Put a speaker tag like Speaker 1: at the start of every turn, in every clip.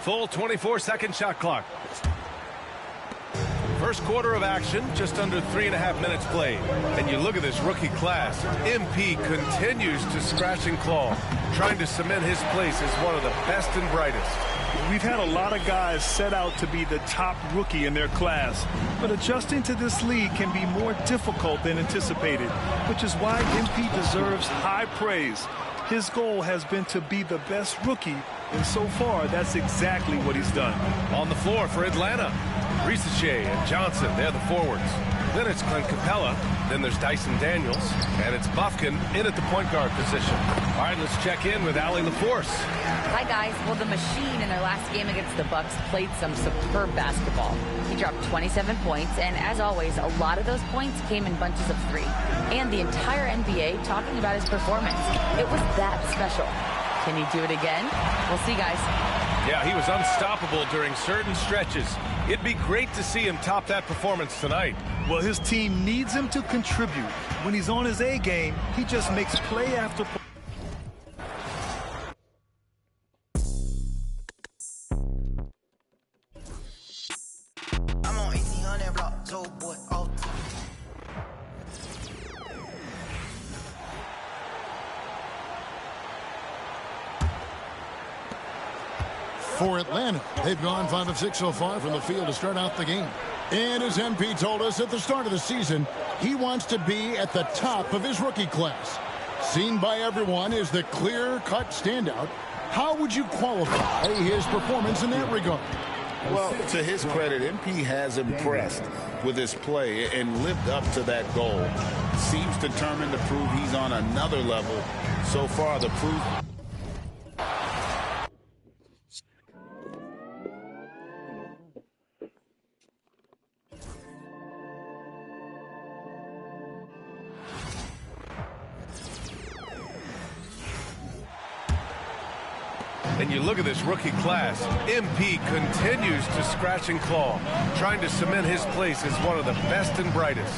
Speaker 1: Full 24-second shot clock. First quarter of action, just under 3.5 minutes played. And you look at this rookie class. MP continues to scratch and claw, trying to cement his place as one of the best and brightest.
Speaker 2: We've had a lot of guys set out to be the top rookie in their class, but adjusting to this league can be more difficult than anticipated, which is why MP deserves high praise. His goal has been to be the best rookie, and so far, that's exactly what he's done.
Speaker 1: On the floor for Atlanta, Risacher and Johnson, they're the forwards. Then it's Clint Capella. Then there's Dyson Daniels. And it's Bufkin in at the point guard position. All right, let's check in with Allie LaForce.
Speaker 3: Hi, guys. Well, the Machine in their last game against the Bucks played some superb basketball. He dropped 27 points, and as always, a lot of those points came in bunches of 3. And the entire NBA talking about his performance. It was that special. Can he do it again? We'll see, guys.
Speaker 1: Yeah, he was unstoppable during certain stretches. It'd be great to see him top that performance tonight.
Speaker 2: Well, his team needs him to contribute. When he's on his A game, he just makes play after play.
Speaker 4: I'm on 1800 block, so boy, oh.
Speaker 5: For Atlanta, they've gone 5 of 6 so far from the field to start out the game. And as MP told us at the start of the season, he wants to be at the top of his rookie class. Seen by everyone as the clear-cut standout, how would you qualify his performance in that regard?
Speaker 6: Well, to his credit, MP has impressed with his play and lived up to that goal. Seems determined to prove he's on another level. So far, the proof...
Speaker 1: And you look at this rookie class. MP continues to scratch and claw, trying to cement his place as one of the best and brightest.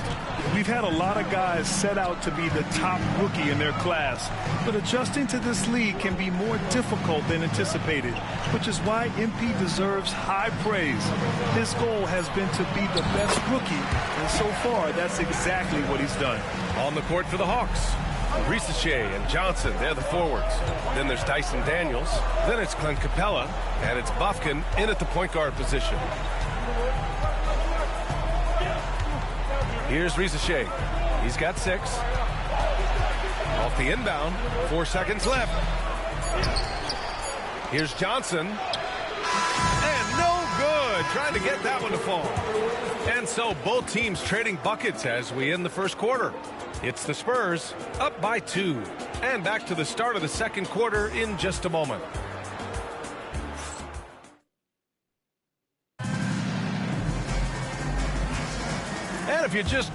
Speaker 2: We've had a lot of guys set out to be the top rookie in their class, but adjusting to this league can be more difficult than anticipated, which is why MP deserves high praise. His goal has been to be the best rookie, and so far, that's exactly what he's done.
Speaker 1: On the court for the Hawks, Risacher and Johnson, they're the forwards. Then there's Dyson Daniels. Then it's Clint Capella. And it's Bufkin in at the point guard position. Here's Risacher. He's got 6. Off the inbound. 4 seconds left. Here's Johnson. And no good. Trying to get that one to fall. And so both teams trading buckets as we end the first quarter. It's the Spurs up by 2. And back to the start of the second quarter in just a moment. And if you just...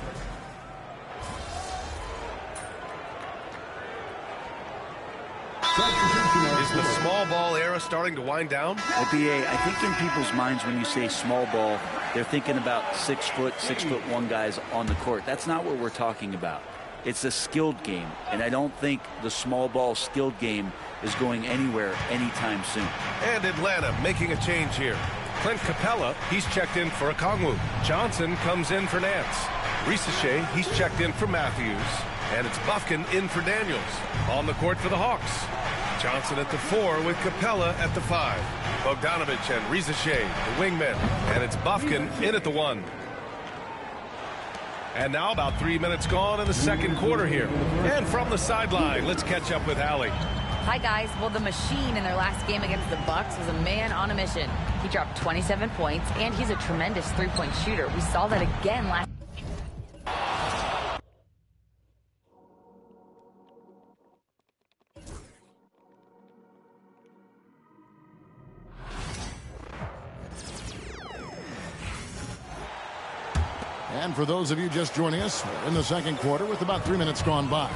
Speaker 1: Is the small ball era starting to wind down?
Speaker 7: Well, BA, I think in people's minds when you say small ball, they're thinking about 6 foot, 6'1" guys on the court. That's not what we're talking about. It's a skilled game, and I don't think the small ball skilled game is going anywhere anytime soon.
Speaker 1: And Atlanta making a change here. Clint Capella, he's checked in for Okongwu. Johnson comes in for Nance. Risacher, he's checked in for Matthews. And it's Bufkin in for Daniels. On the court for the Hawks. Johnson at the 4 with Capella at the 5. Bogdanovich and Risacher, the wingmen. And it's Bufkin in at the 1. And now about 3 minutes gone in the second quarter here. And from the sideline, let's catch up with Allie.
Speaker 3: Hi, guys. Well, the Machine in their last game against the Bucks was a man on a mission. He dropped 27 points, and he's a tremendous three-point shooter. We saw that again last.
Speaker 5: And for those of you just joining us, we're in the second quarter with about 3 minutes gone by.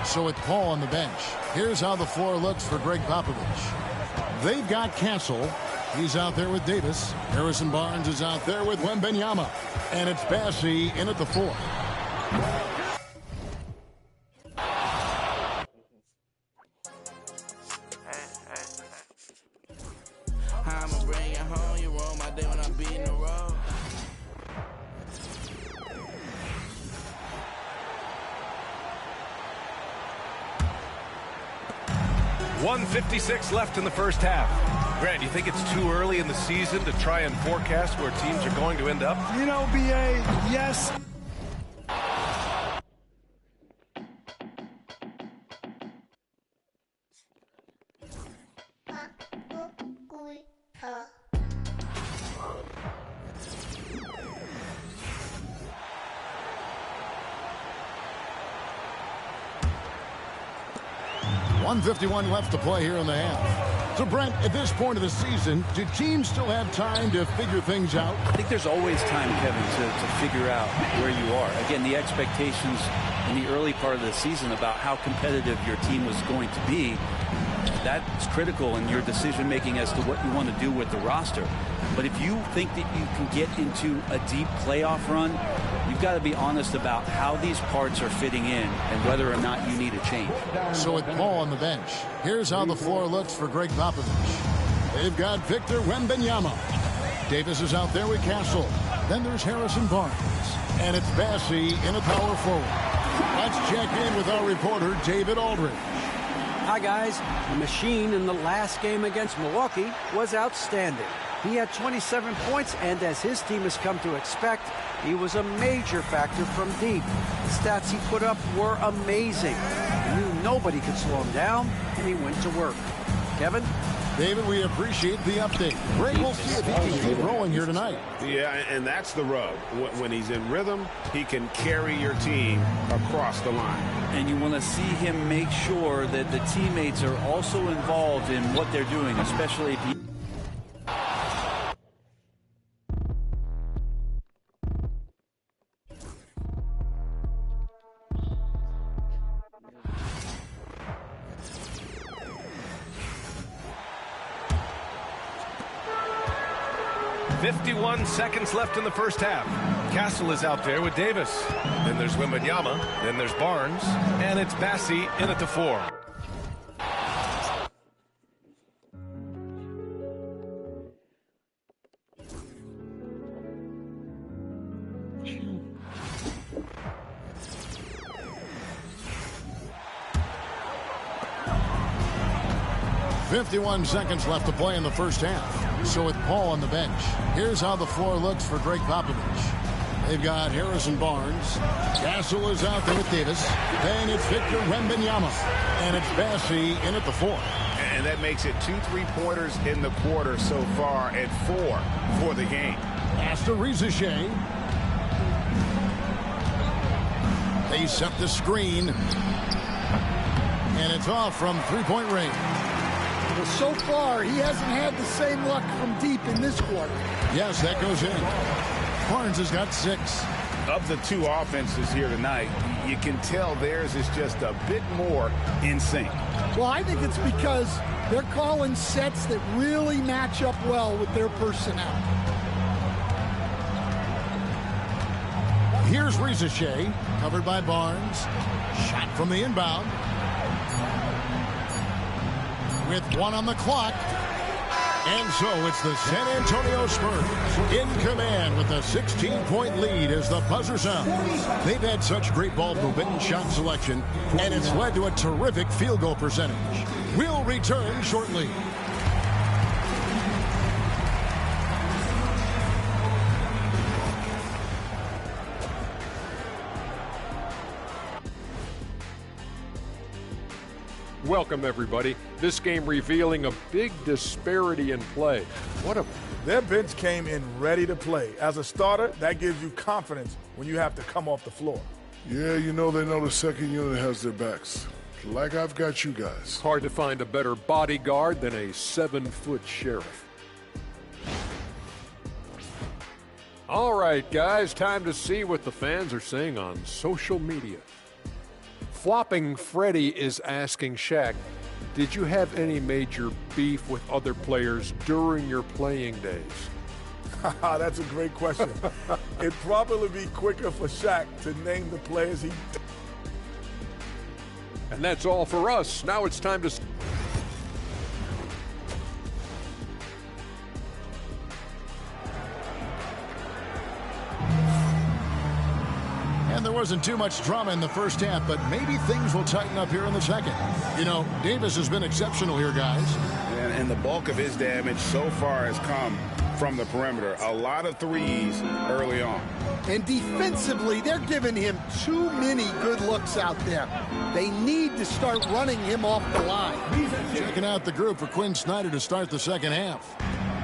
Speaker 5: So with Paul on the bench, here's how the floor looks for Greg Popovich. They've got Castle. He's out there with Davis. Harrison Barnes is out there with Wembanyama. And it's Bassey in at the 4.
Speaker 4: I'm a brand
Speaker 1: 1:56 left in the first half. Grant, you think it's too early in the season to try and forecast where teams are going to end up?
Speaker 2: You know, B.A., yes.
Speaker 5: .151 left to play here in the half. So, Brent, at this point of the season, do teams still have time to figure things out?
Speaker 7: I think there's always time, Kevin, to figure out where you are. Again, the expectations in the early part of the season about how competitive your team was going to be, that's critical in your decision-making as to what you want to do with the roster. But if you think that you can get into a deep playoff run, you've got to be honest about how these parts are fitting in and whether or not you need a change.
Speaker 5: So with Paul on the bench, here's how the floor looks for Greg Popovich. They've got Victor Wembanyama. Davis is out there with Castle. Then there's Harrison Barnes. And it's Bassey in a power forward. Let's check in with our reporter, David Aldridge.
Speaker 8: Hi, guys. The machine in the last game against Milwaukee was outstanding. He had 27 points, and as his team has come to expect, he was a major factor from deep. The stats he put up were amazing. He knew nobody could slow him down, and he went to work. Kevin?
Speaker 5: David, we appreciate the update. Greg, we'll see if he can keep rolling here tonight.
Speaker 9: Yeah, and that's the rub. When he's in rhythm, he can carry your team across the line.
Speaker 7: And you want to see him make sure that the teammates are also involved in what they're doing, especially if he...
Speaker 1: .51 seconds left in the first half. Castle is out there with Davis. Then there's Wembanyama. Then there's Barnes. And it's Bassey in at the 4.
Speaker 5: .51 seconds left to play in the first half. So with Paul on the bench, here's how the floor looks for Greg Popovich. They've got Harrison Barnes. Castle is out there with Davis. Then it's Victor Wembanyama. And it's Bassey in at the 4.
Speaker 6: And that makes it 2 3-pointers in the quarter so far at 4 for the game.
Speaker 5: Pass to Risacher. They set the screen. And it's off from three-point range.
Speaker 10: Well, so far, he hasn't had the same luck from deep in this quarter.
Speaker 5: Yes, that goes in. Barnes has got 6.
Speaker 6: Of the two offenses here tonight, you can tell theirs is just a bit more in sync.
Speaker 10: Well, I think it's because they're calling sets that really match up well with their personnel.
Speaker 5: Here's Risacher, covered by Barnes. Shot from the inbound. With 1 on the clock. And so it's the San Antonio Spurs in command with a 16-point lead as the buzzer sounds. They've had such great ball movement and shot selection, and it's led to a terrific field goal percentage. We'll return shortly.
Speaker 11: Welcome, everybody. This game revealing a big disparity in play.
Speaker 12: Their bench came in ready to play. As a starter, that gives you confidence when you have to come off the floor.
Speaker 13: Yeah, you know they know the second unit has their backs. Like I've got you guys.
Speaker 11: Hard to find a better bodyguard than a 7-foot sheriff. All right, guys, time to see what the fans are saying on social media. Flopping Freddy is asking Shaq, did you have any major beef with other players during your playing days?
Speaker 12: That's a great question. It'd probably be quicker for Shaq to name the players he...
Speaker 11: And that's all for us. Now it's time to...
Speaker 5: And there was wasn't too much drama in the first half, but maybe things will tighten up here in the second. You know, Davis has been exceptional here, guys.
Speaker 6: And the bulk of his damage so far has come from the perimeter. A lot of threes early on.
Speaker 10: And defensively, they're giving him too many good looks out there. They need to start running him off the line.
Speaker 5: Checking out the group for Quinn Snyder to start the second half.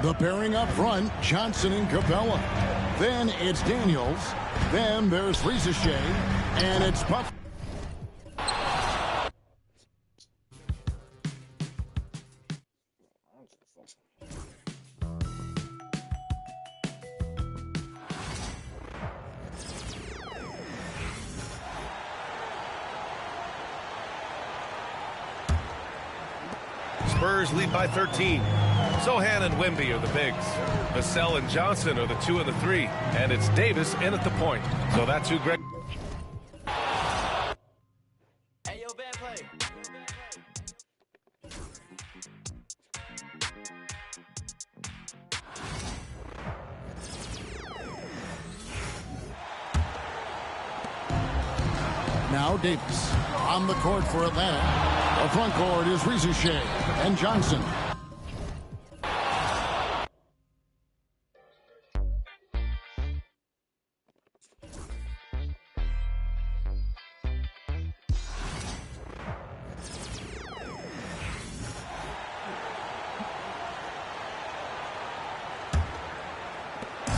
Speaker 5: The pairing up front, Johnson and Capella. Then it's Daniels. Then there's Risacher. And it's Puff.
Speaker 1: Spurs lead by 13. Sochan and Wemby are the bigs. Vassell and Johnson are the 2 and the 3. And it's Davis in at the point. So that's who Greg...
Speaker 4: Hey, yo, bad play.
Speaker 5: Now Davis on the court for Atlanta. The front court is Risacher and Johnson.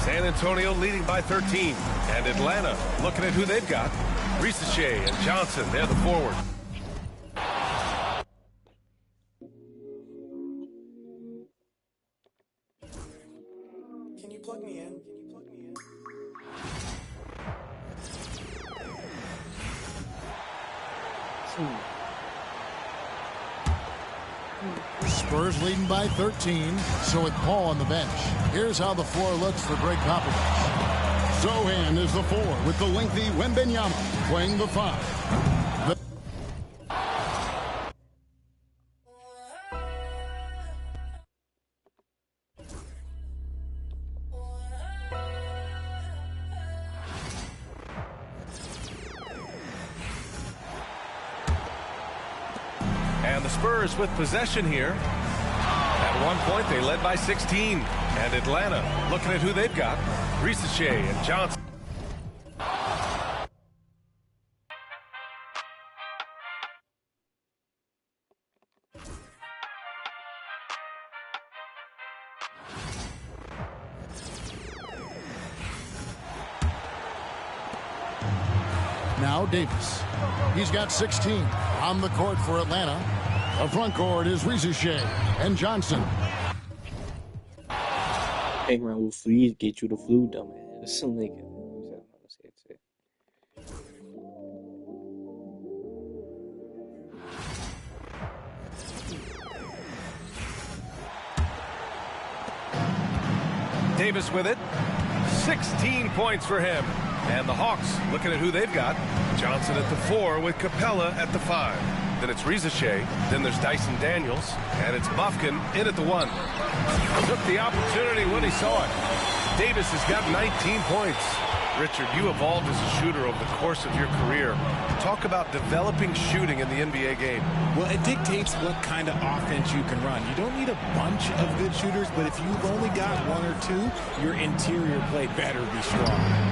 Speaker 1: San Antonio leading by 13. And Atlanta looking at who they've got. Risacher and Johnson, they're the forward.
Speaker 4: Can you plug me in?
Speaker 5: Spurs leading by 13. So with Paul on the bench. Here's how the floor looks for Greg Popovich. Sochan is the 4 with the lengthy Wembanyama playing the 5.
Speaker 1: And the Spurs with possession here. At one point, they led by 16. And Atlanta looking at who they've got. Risacher and Johnson.
Speaker 5: Now Davis. He's got 16 on the court for Atlanta. The front court is Risacher and Johnson.
Speaker 14: Hang around with fleas, get you the flu, dumbass. Some nigga.
Speaker 1: Davis with it. 16 points for him. And the Hawks looking at who they've got. Johnson at the 4 with Capella at the 5. Then it's Risacher. Then there's Dyson Daniels. And it's Bufkin in at the 1. Took the opportunity when he saw it. Davis has got 19 points. Richard, you evolved as a shooter over the course of your career. Talk about developing shooting in the NBA game.
Speaker 15: Well, it dictates what kind of offense you can run. You don't need a bunch of good shooters, but if you've only got 1 or 2, your interior play better be strong.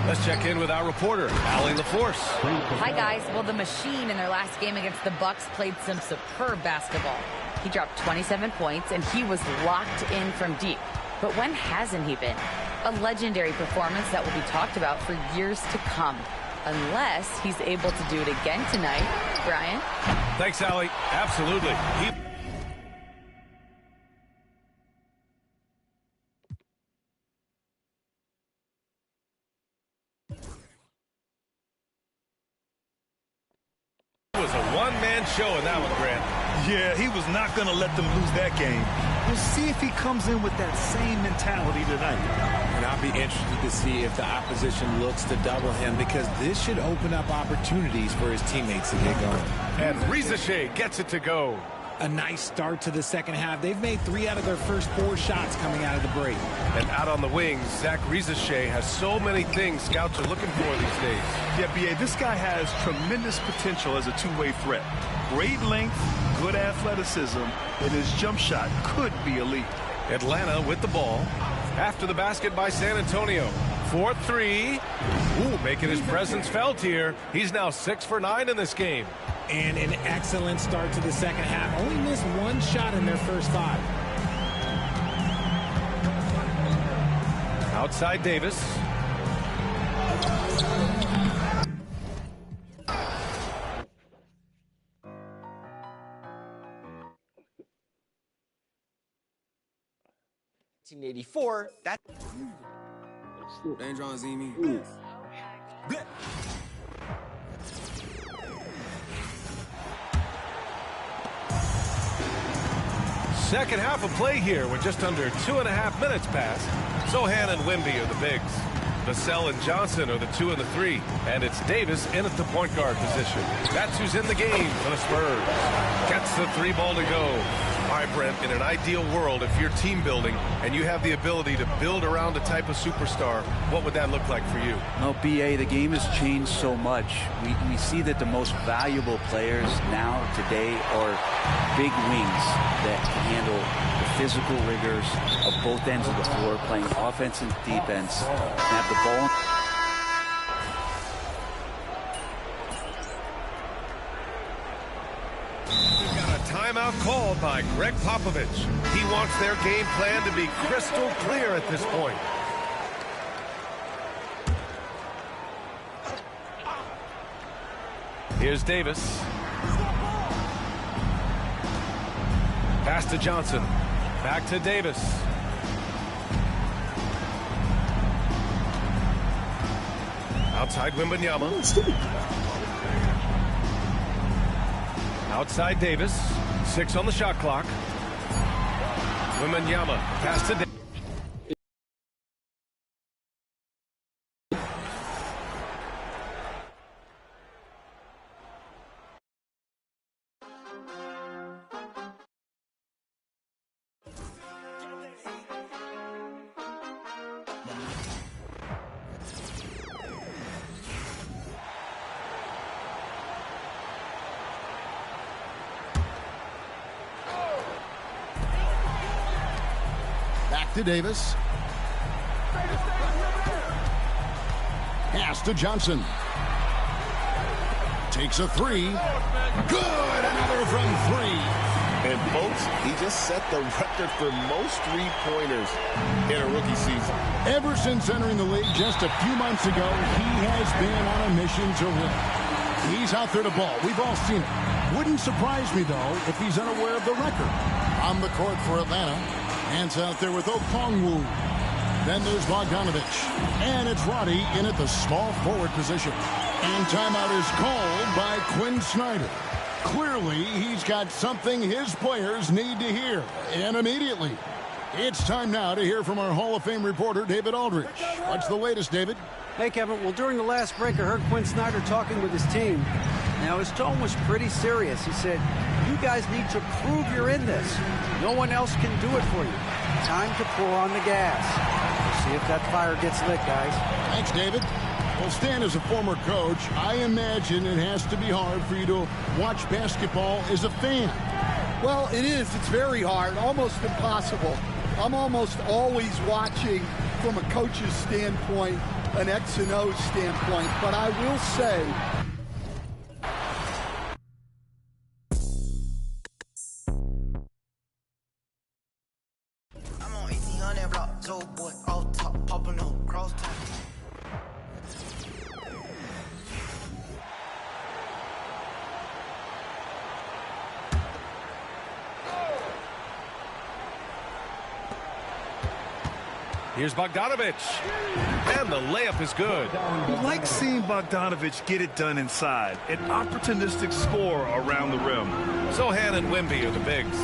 Speaker 1: Let's check in with our reporter, Allie LaForce.
Speaker 3: Hi, guys. Well, the Machine in their last game against the Bucks played some superb basketball. He dropped 27 points, and he was locked in from deep. But when hasn't he been? A legendary performance that will be talked about for years to come. Unless he's able to do it again tonight. Brian?
Speaker 1: Thanks, Allie. Absolutely. It was a one-man show in that one, Grant.
Speaker 2: Yeah, he was not going to let them lose that game. We'll see if he comes in with that same mentality tonight.
Speaker 15: And I'll be interested to see if the opposition looks to double him, because this should open up opportunities for his teammates to get going.
Speaker 1: And Risacher gets it to go.
Speaker 15: a nice start to the second half. They've made 3 out of their first 4 shots coming out of the break.
Speaker 1: And out on the wings, Zach Risacher has so many things scouts are looking for these days.
Speaker 2: Yeah, B.A., this guy has tremendous potential as a two-way threat. Great length, good athleticism, and his jump shot could be elite.
Speaker 1: Atlanta with the ball. After the basket by San Antonio. 4-3. Ooh, making his presence felt here. He's now 6 for 9 in this game.
Speaker 15: And an excellent start to the second half. Only missed 1 shot in their first 5.
Speaker 1: Outside Davis.
Speaker 16: '84. That. Danger on Zemi.
Speaker 1: Second half of play here with just under 2.5 minutes passed. Sohan and Wemby are the bigs. Vassell and Johnson are the 2 and the 3. And it's Davis in at the point guard position. That's who's in the game for the Spurs. Gets the 3 ball to go. All right, Brent, in an ideal world, if you're team building and you have the ability to build around a type of superstar, what would that look like for you?
Speaker 7: Well, B.A., the game has changed so much. We see that the most valuable players now, today, are big wings that can handle the physical rigors of both ends of the floor, playing offense and defense, and have the ball.
Speaker 1: Timeout called by Greg Popovich. He wants their game plan to be crystal clear at this point. Here's Davis. Pass to Johnson. Back to Davis. Outside Wembanyama. Outside Davis. 6 on the shot clock. Wembanyama. Pass to Davis.
Speaker 5: To Davis. Pass to Johnson. Takes a 3. Good! Another from 3.
Speaker 6: And folks, he just set the record for most 3-pointers in a rookie season.
Speaker 5: Ever since entering the league just a few months ago, he has been on a mission to win. He's out there to ball. We've all seen it. Wouldn't surprise me, though, if he's unaware of the record. On the court for Atlanta. Hands out there with Okongwu. Then there's Bogdanovich. And it's Roddy in at the small forward position. And timeout is called by Quinn Snyder. Clearly, he's got something his players need to hear. And immediately. It's time now to hear from our Hall of Fame reporter, David Aldridge. What's the latest, David?
Speaker 8: Hey, Kevin. Well, during the last break, I heard Quinn Snyder talking with his team. Now, his tone was pretty serious. He said, you guys need to prove you're in this. No one else can do it for you. Time to pour on the gas. We'll see if that fire gets lit, guys.
Speaker 5: Thanks, David. Well, Stan, as a former coach, I imagine it has to be hard for you to watch basketball as a fan.
Speaker 10: Well, it is. It's very hard, almost impossible. I'm almost always watching from a coach's standpoint, an X and O standpoint. But I will say,
Speaker 4: I'm on 1800 block, so boy, off top, popping up, cross top.
Speaker 1: Here's Bogdanovich. And the layup is good.
Speaker 2: We like seeing Bogdanovich get it done inside. An opportunistic scorer around the rim.
Speaker 1: Sohan and Wemby are the bigs.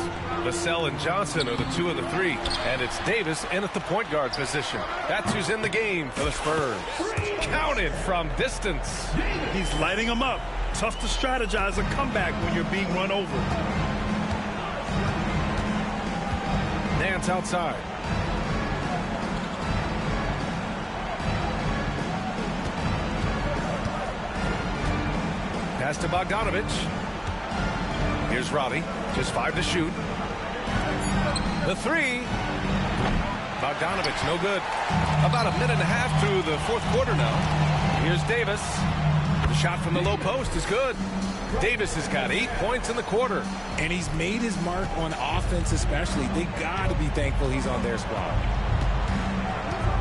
Speaker 1: Vassell and Johnson are the 2 and the 3. And it's Davis in at the point guard position. That's who's in the game for the Spurs. Counted from distance.
Speaker 2: He's lighting them up. Tough to strategize a comeback when you're being run over.
Speaker 1: Nance outside. Pass to Bogdanovich. Here's Robbie. Just 5 to shoot. The 3. Bogdanovich, no good. About a minute and a half through the fourth quarter now. Here's Davis. The shot from the low post is good. Davis has got 8 points in the quarter.
Speaker 15: And he's made his mark on offense especially. They got to be thankful he's on their squad.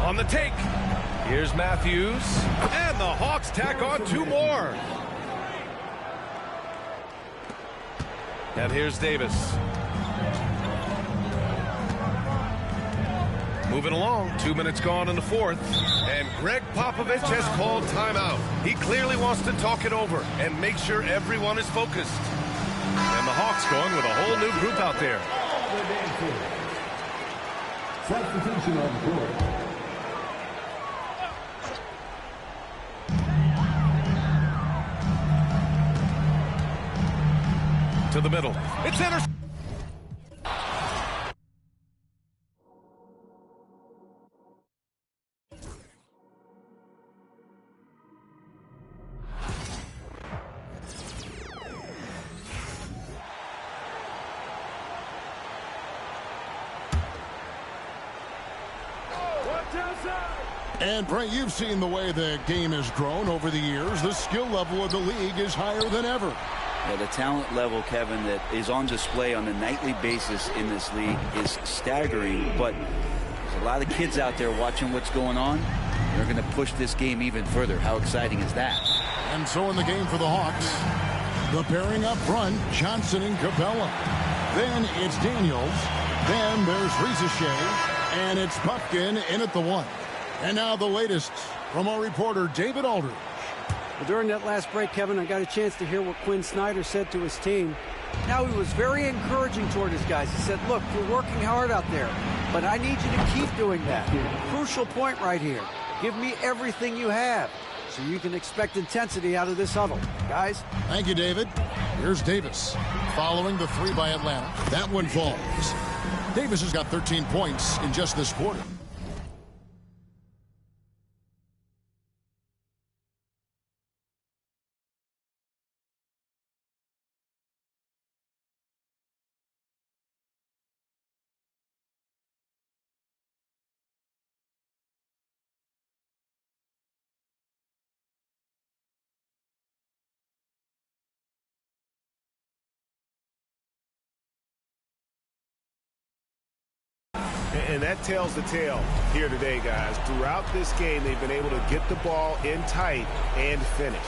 Speaker 1: On the take. Here's Matthews. And the Hawks tack on 2 more. And here's Davis. Moving along, 2 minutes gone in the fourth. And Greg Popovich has called timeout. He clearly wants to talk it over and make sure everyone is focused. And the Hawks going with a whole new group out there.
Speaker 16: Substitution on the court.
Speaker 1: To the middle. It's intercepted.
Speaker 5: And, Brent, you've seen the way the game has grown over the years. The skill level of the league is higher than ever.
Speaker 7: Yeah, the talent level, Kevin, that is on display on a nightly basis in this league is staggering. But there's a lot of kids out there watching what's going on. They're going to push this game even further. How exciting is that?
Speaker 5: And so in the game for the Hawks, the pairing up front, Johnson and Capella. Then it's Daniels. Then there's Risacher. And it's Buffkin in at the 1. And now the latest from our reporter, David Aldridge.
Speaker 8: Well, during that last break, Kevin, I got a chance to hear what Quinn Snyder said to his team. Now, he was very encouraging toward his guys. He said, look, you're working hard out there, but I need you to keep doing that. Crucial point right here. Give me everything you have so you can expect intensity out of this huddle. Guys?
Speaker 5: Thank you, David. Here's Davis following the 3 by Atlanta. That one falls. Davis has got 13 points in just this quarter.
Speaker 9: And that tells the tale here today, guys. Throughout this game, they've been able to get the ball in tight and finish.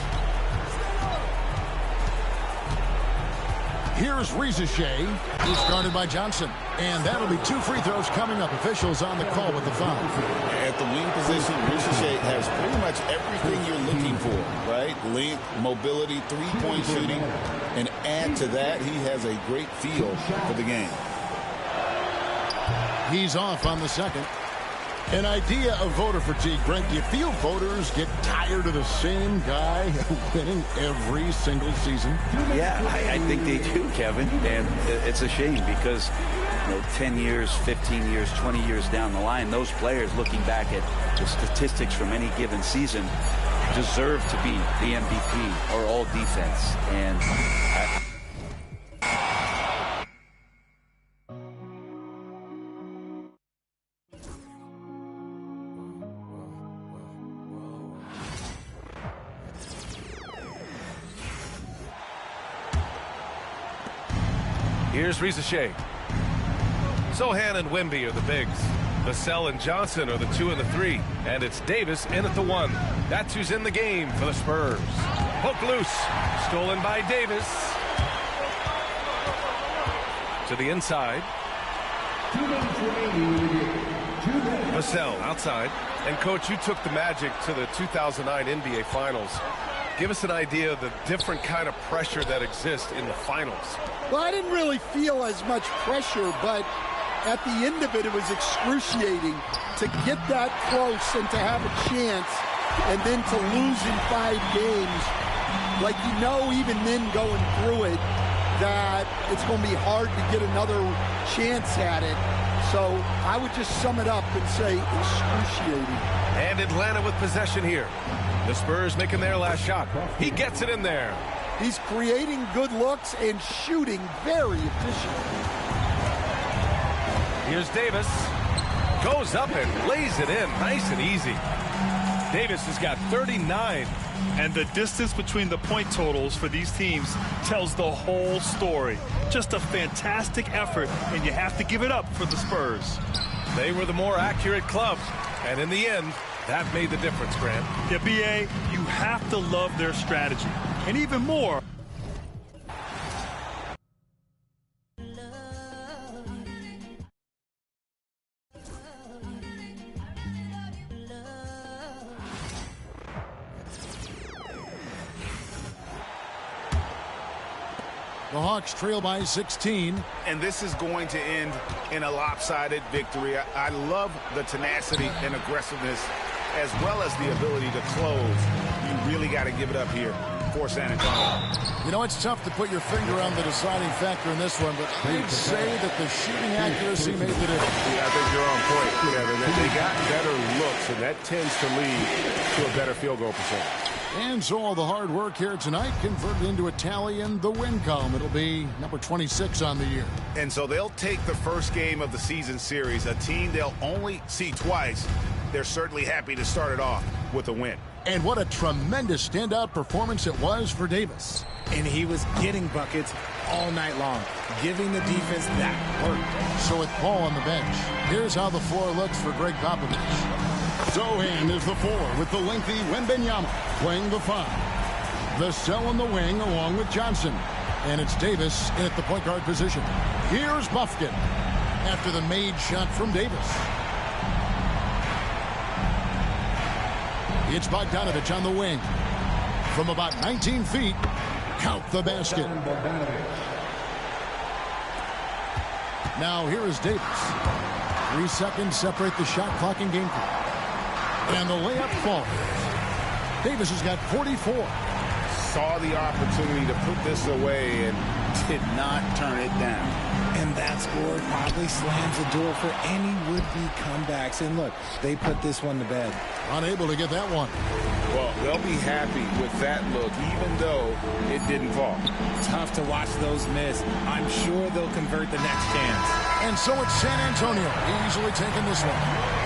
Speaker 5: Here's Risacher. He's guarded by Johnson. And that'll be 2 free throws coming up. Officials on the call with the foul.
Speaker 6: At the wing position, Risacher has pretty much everything you're looking for, right? Length, mobility, three-point shooting. And add to that, he has a great feel for the game.
Speaker 5: He's off on the second. An idea of voter fatigue, Brent. Do you feel voters get tired of the same guy winning every single season?
Speaker 7: Yeah, I think they do, Kevin. And it's a shame because 10 years, 15 years, 20 years down the line, those players looking back at the statistics from any given season deserve to be the MVP or all defense. And
Speaker 1: Here's Risacher. Sohan and Wemby are the bigs. Vassell and Johnson are the 2 and the 3. And it's Davis in at the 1. That's who's in the game for the Spurs. Poke loose. Stolen by Davis. To the inside.
Speaker 16: 2 minutes remaining in the game. 2 minutes.
Speaker 1: Vassell outside. And, Coach, you took the Magic to the 2009 NBA Finals. Give us an idea of the different kind of pressure that exists in the finals.
Speaker 10: Well, I didn't really feel as much pressure, but at the end of it, it was excruciating to get that close and to have a chance and then to lose in 5 games. Like, even then going through it, that it's going to be hard to get another chance at it. So I would just sum it up and say excruciating.
Speaker 1: And Atlanta with possession here. The Spurs making their last shot. He gets it in there.
Speaker 10: He's creating good looks and shooting very efficiently.
Speaker 1: Here's Davis. Goes up and lays it in. Nice and easy. Davis has got 39.
Speaker 2: And the distance between the point totals for these teams tells the whole story. Just a fantastic effort, and you have to give it up for the Spurs.
Speaker 1: They were the more accurate club, and in the end, that made the difference, Grant.
Speaker 2: Yeah, B.A., you have to love their strategy. And even more,
Speaker 5: the Hawks trail by 16.
Speaker 9: And this is going to end in a lopsided victory. I love the tenacity and aggressiveness as well as the ability to close. You really got to give it up here for San Antonio.
Speaker 5: You know, it's tough to put your finger on the deciding factor in this one, but I'd say that the shooting accuracy made the difference.
Speaker 9: Yeah, I think you're on point, Kevin. They got better looks, and that tends to lead to a better field goal percentage.
Speaker 5: And so all the hard work here tonight converted into a tally in the win column. It'll be number 26 on the year.
Speaker 9: And so they'll take the first game of the season series, a team they'll only see twice. They're certainly happy to start it off with a win.
Speaker 5: And what a tremendous standout performance it was for Davis.
Speaker 15: And he was getting buckets all night long, giving the defense that work.
Speaker 5: So with Paul on the bench, here's how the floor looks for Greg Popovich. Sohan is the 4 with the lengthy Wembanyama playing the 5. Vassell on the wing along with Johnson. And it's Davis in at the point guard position. Here's Bufkin after the made shot from Davis. It's Bogdanovich on the wing. From about 19 feet, count the basket. Now here is Davis. 3 seconds separate the shot clock and game clock. And the layup falls. Davis has got 44.
Speaker 9: Saw the opportunity to put this away and did not turn it down.
Speaker 15: And that score probably slams the door for any would-be comebacks. And look, they put this one to bed.
Speaker 5: Unable to get that one.
Speaker 9: Well, they'll be happy with that look, even though it didn't fall.
Speaker 15: Tough to watch those miss. I'm sure they'll convert the next chance.
Speaker 5: And so it's San Antonio easily taking this one.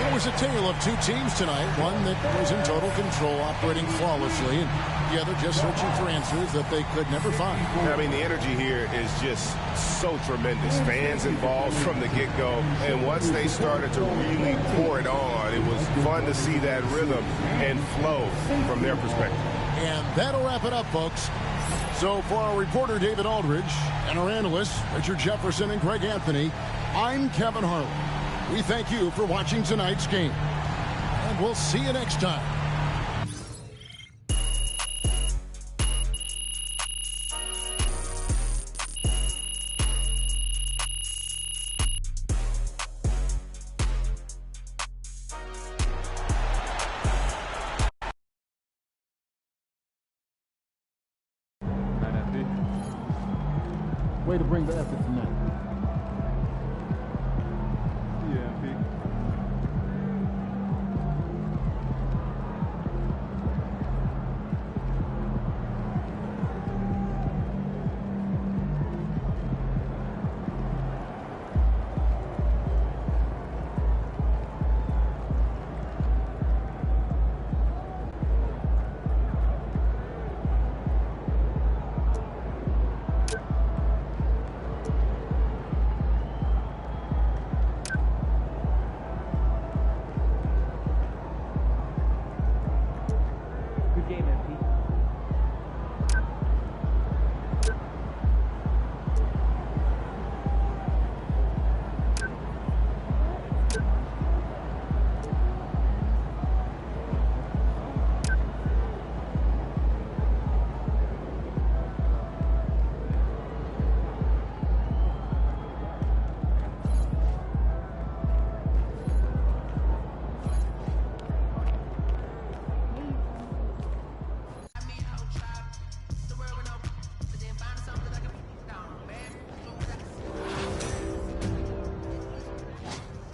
Speaker 5: It was a tale of 2 teams tonight. One that was in total control, operating flawlessly, and the other just searching for answers that they could never find.
Speaker 9: I mean, the energy here is just so tremendous. Fans involved from the get-go, and once they started to really pour it on, it was fun to see that rhythm and flow from their perspective.
Speaker 5: And that'll wrap it up, folks. So for our reporter, David Aldridge, and our analysts, Richard Jefferson and Greg Anthony, I'm Kevin Harlan. We thank you for watching tonight's game. And we'll see you next time. Way to bring the effort tonight.